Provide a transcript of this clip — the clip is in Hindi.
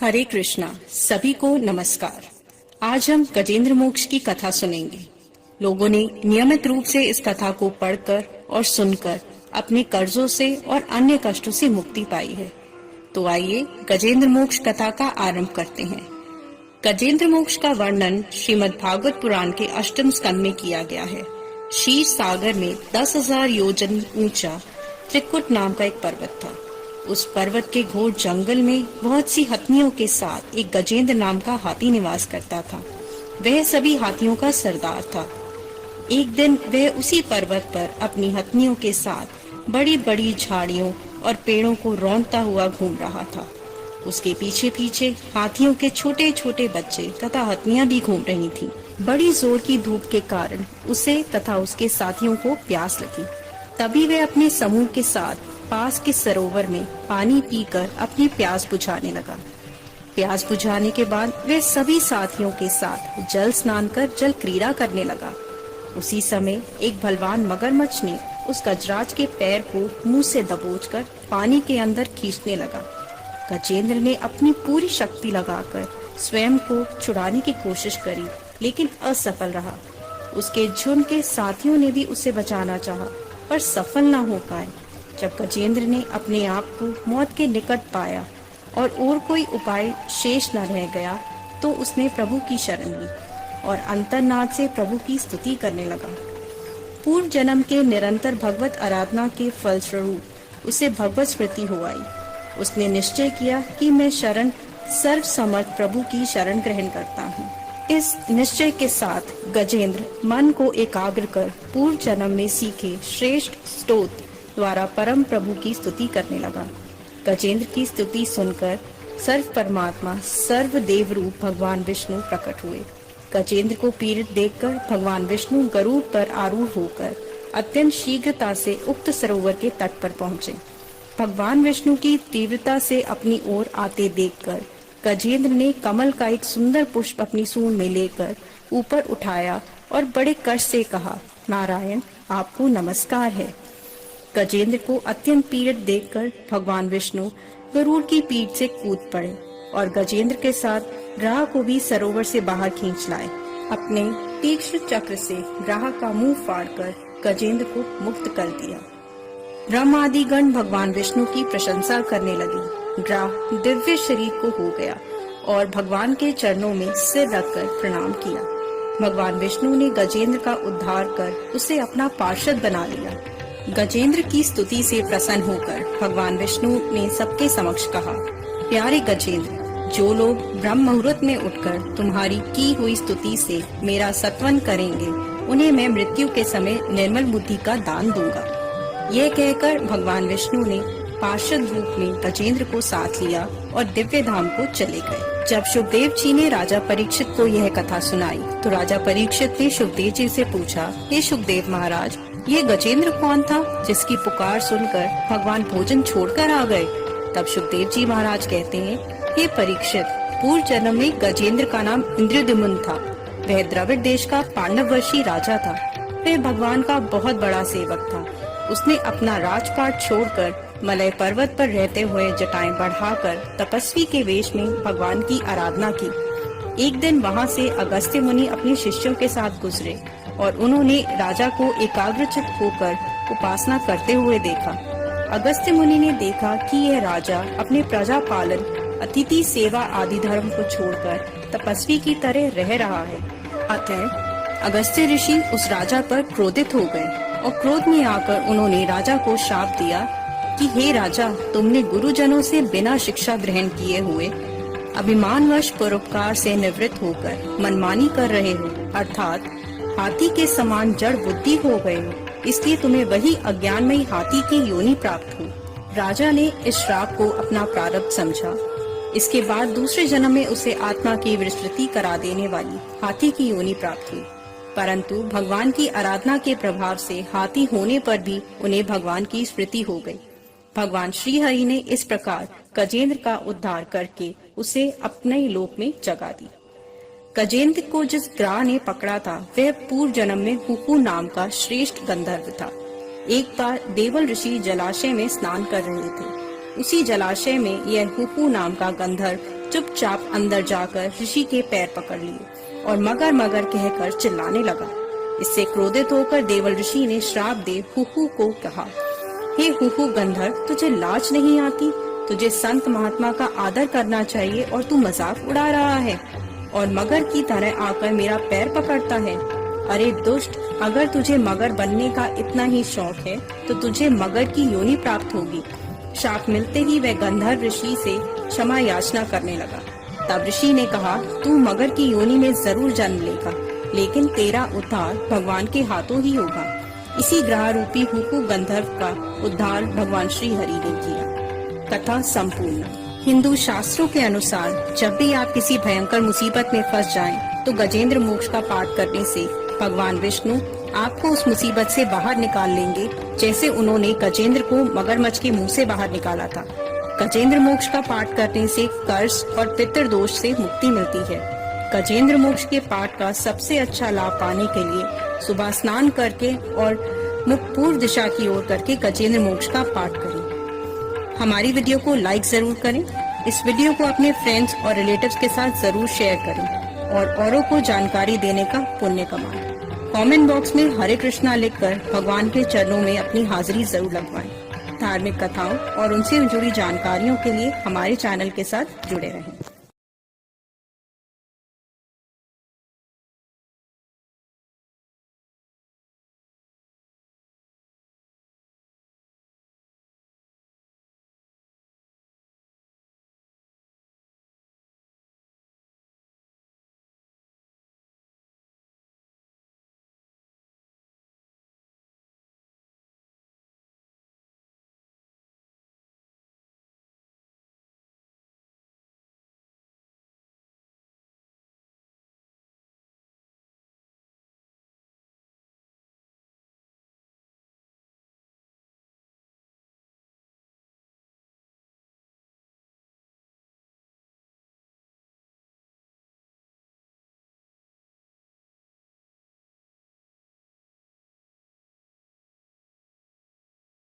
हरे कृष्णा। सभी को नमस्कार। आज हम गजेंद्र मोक्ष की कथा सुनेंगे। लोगों ने नियमित रूप से इस कथा को पढ़कर और सुनकर अपने कर्जों से और अन्य कष्टों से मुक्ति पाई है। तो आइए गजेंद्र मोक्ष कथा का आरंभ करते हैं। गजेंद्र मोक्ष का वर्णन श्रीमद् भागवत पुराण के अष्टम स्कंद में किया गया है। क्षीर सागर में 10,000 योजन ऊंचा त्रिकुट नाम का एक पर्वत था। उस पर्वत के घोर जंगल में बहुत सी हथनियों के साथ एक गजेंद्र नाम का हाथी निवास करता था। वह सभी हाथियों का सरदार था। एक दिन वह उसी पर्वत पर अपनी हथनियों के साथ बड़ी बड़ी झाड़ियों और पेड़ों को रौंदता हुआ घूम रहा था। उसके पीछे पीछे हाथियों के छोटे छोटे बच्चे तथा हथनियां भी घूम रही थीं। बड़ी जोर की धूप के कारण उसे तथा उसके साथियों को प्यास लगी। तभी वह अपने समूह के साथ पास के सरोवर में पानी पीकर अपनी प्यास बुझाने लगा। प्यास बुझाने के बाद वह सभी साथियों के साथ जल स्नान कर जल क्रीड़ा करने लगा। उसी समय एक बलवान मगरमच्छ ने उस गजराज के पैर को मुंह से दबोचकर पानी के अंदर खींचने लगा। गजेंद्र ने अपनी पूरी शक्ति लगाकर स्वयं को छुड़ाने की कोशिश करी, लेकिन असफल रहा। उसके झुंड के साथियों ने भी उसे बचाना चाहा, पर सफल न हो पाए। जब गजेंद्र ने अपने आप को मौत के निकट पाया और कोई उपाय शेष न रह गया, तो उसने प्रभु की शरण ली और अंतर्नाद से प्रभु की स्तुति करने लगा। पूर्व जन्म के निरंतर भगवत आराधना के फलस्वरूप उसे भगवत स्मृति हो आई। उसने निश्चय किया कि मैं शरण सर्व समर्थ प्रभु की शरण ग्रहण करता हूँ। इस निश्चय के साथ गजेंद्र मन को एकाग्र कर पूर्व जन्म में सीखे श्रेष्ठ स्तोत्र द्वारा परम प्रभु की स्तुति करने लगा। गजेंद्र की स्तुति सुनकर सर्व परमात्मा सर्व देव रूप भगवान विष्णु प्रकट हुए। गजेंद्र को पीड़ित देखकर भगवान विष्णु गरुड़ पर आरूढ़ होकर अत्यंत शीघ्रता से उक्त सरोवर के तट पर पहुँचे। भगवान विष्णु की तीव्रता से अपनी ओर आते देखकर गजेंद्र ने कमल का एक सुंदर पुष्प अपनी सूंड में लेकर ऊपर उठाया और बड़े कष्ट से कहा, नारायण, आपको नमस्कार है। गजेंद्र को अत्यंत पीड़ित देखकर भगवान विष्णु गरुड़ की पीठ से कूद पड़े और गजेंद्र के साथ ग्राह को भी सरोवर से बाहर खींच लाए। अपने तीक्ष्ण चक्र से ग्राह का मुंह फाड़कर गजेंद्र को मुक्त कर दिया। ब्रह्म आदि गण भगवान विष्णु की प्रशंसा करने लगे। ग्राह दिव्य शरीर को हो गया और भगवान के चरणों में सिर रखकर प्रणाम किया। भगवान विष्णु ने गजेंद्र का उद्धार कर उसे अपना पार्षद बना लिया। गजेंद्र की स्तुति से प्रसन्न होकर भगवान विष्णु ने सबके समक्ष कहा, प्यारे गजेंद्र, जो लोग ब्रह्म मुहूर्त में उठकर तुम्हारी की हुई स्तुति से मेरा सत्वन करेंगे, उन्हें मैं मृत्यु के समय निर्मल बुद्धि का दान दूंगा। यह कहकर भगवान विष्णु ने पार्षद रूप में गजेंद्र को साथ लिया और दिव्य धाम को चले गए। जब शुकदेव जी ने राजा परीक्षित को यह कथा सुनाई, तो राजा परीक्षित ने शुकदेव जी से पूछा, हे शुकदेव महाराज, ये गजेंद्र कौन था जिसकी पुकार सुनकर भगवान भोजन छोड़कर आ गए? तब शुकदेव जी महाराज कहते हैं, हे परीक्षित, पूर्व जन्म में गजेंद्र का नाम इंद्रद्युम्न था। वह द्रविड़ देश का पांडववर्षी राजा था। वह भगवान का बहुत बड़ा सेवक था। उसने अपना राजपाट छोड़कर मलय पर्वत पर रहते हुए जटाएं बढ़ाकर तपस्वी के वेश में भगवान की आराधना की। एक दिन वहाँ से अगस्त्य मुनि अपने शिष्यों के साथ गुजरे और उन्होंने राजा को एकाग्रचित होकर उपासना करते हुए देखा। अगस्त्य मुनि ने देखा कि यह राजा अपने प्रजा पालन, अतिथि सेवा आदि धर्म को छोड़कर तपस्वी की तरह रह रहा है। अतः अगस्त्य ऋषि उस राजा पर क्रोधित हो गए और क्रोध में आकर उन्होंने राजा को शाप दिया कि हे राजा, तुमने गुरुजनों से बिना शिक्षा ग्रहण किए हुए अभिमानवश परोपकार से निवृत्त होकर मनमानी कर रहे हो, अर्थात हाथी के समान जड़ बुद्धि हो गए हो, इसलिए तुम्हें वही अज्ञानमयी हाथी की योनि प्राप्त हुई। राजा ने इस श्राप को अपना प्रारब्ध समझा। इसके बाद दूसरे जन्म में उसे आत्मा की विस्मृति करा देने वाली हाथी की योनि प्राप्त हुई। परंतु भगवान की आराधना के प्रभाव से हाथी होने पर भी उन्हें भगवान की स्मृति हो गई। भगवान श्री हरि ने इस प्रकार गजेंद्र का उद्धार करके उसे अपने ही लोक में जगा दी। गजेंद्र को जिस ग्राह ने पकड़ा था, वह पूर्व जन्म में हुहु नाम का श्रेष्ठ गंधर्व था। एक बार देवल ऋषि जलाशय में स्नान कर रहे थे। उसी जलाशय में यह हुहु नाम का गंधर्व चुपचाप अंदर जाकर ऋषि के पैर पकड़ लिए और मगर मगर कहकर चिल्लाने लगा। इससे क्रोधित होकर देवल ऋषि ने श्राप दे हुहु को कहा, हे हुहु गंधर्व, तुझे लाज नहीं आती? तुझे संत महात्मा का आदर करना चाहिए और तू मजाक उड़ा रहा है और मगर की तरह आकर मेरा पैर पकड़ता है। अरे दुष्ट, अगर तुझे मगर बनने का इतना ही शौक है तो तुझे मगर की योनि प्राप्त होगी। शाप मिलते ही वह गंधर्व ऋषि से क्षमा याचना करने लगा। तब ऋषि ने कहा, तू मगर की योनि में जरूर जन्म लेगा, लेकिन तेरा उद्धार भगवान के हाथों ही होगा। इसी ग्रह रूपी हुहु गंधर्व का उद्धार भगवान श्री हरि ने किया। कथा संपूर्ण। हिंदू शास्त्रों के अनुसार जब भी आप किसी भयंकर मुसीबत में फंस जाएं, तो गजेंद्र मोक्ष का पाठ करने से भगवान विष्णु आपको उस मुसीबत से बाहर निकाल लेंगे, जैसे उन्होंने गजेंद्र को मगरमच्छ के मुंह से बाहर निकाला था। गजेंद्र मोक्ष का पाठ करने से कर्ज और पितृदोष से मुक्ति मिलती है। गजेंद्र मोक्ष के पाठ का सबसे अच्छा लाभ पाने के लिए सुबह स्नान करके और मुख पूर्व दिशा की ओर करके गजेंद्र मोक्ष का पाठ करें। हमारी वीडियो को लाइक जरूर करें। इस वीडियो को अपने फ्रेंड्स और रिलेटिव्स के साथ जरूर शेयर करें और औरों को जानकारी देने का पुण्य कमाएं। कमेंट बॉक्स में हरे कृष्णा लिखकर भगवान के चरणों में अपनी हाजिरी जरूर लगवाएं। धार्मिक कथाओं और उनसे जुड़ी जानकारियों के लिए हमारे चैनल के साथ जुड़े रहें।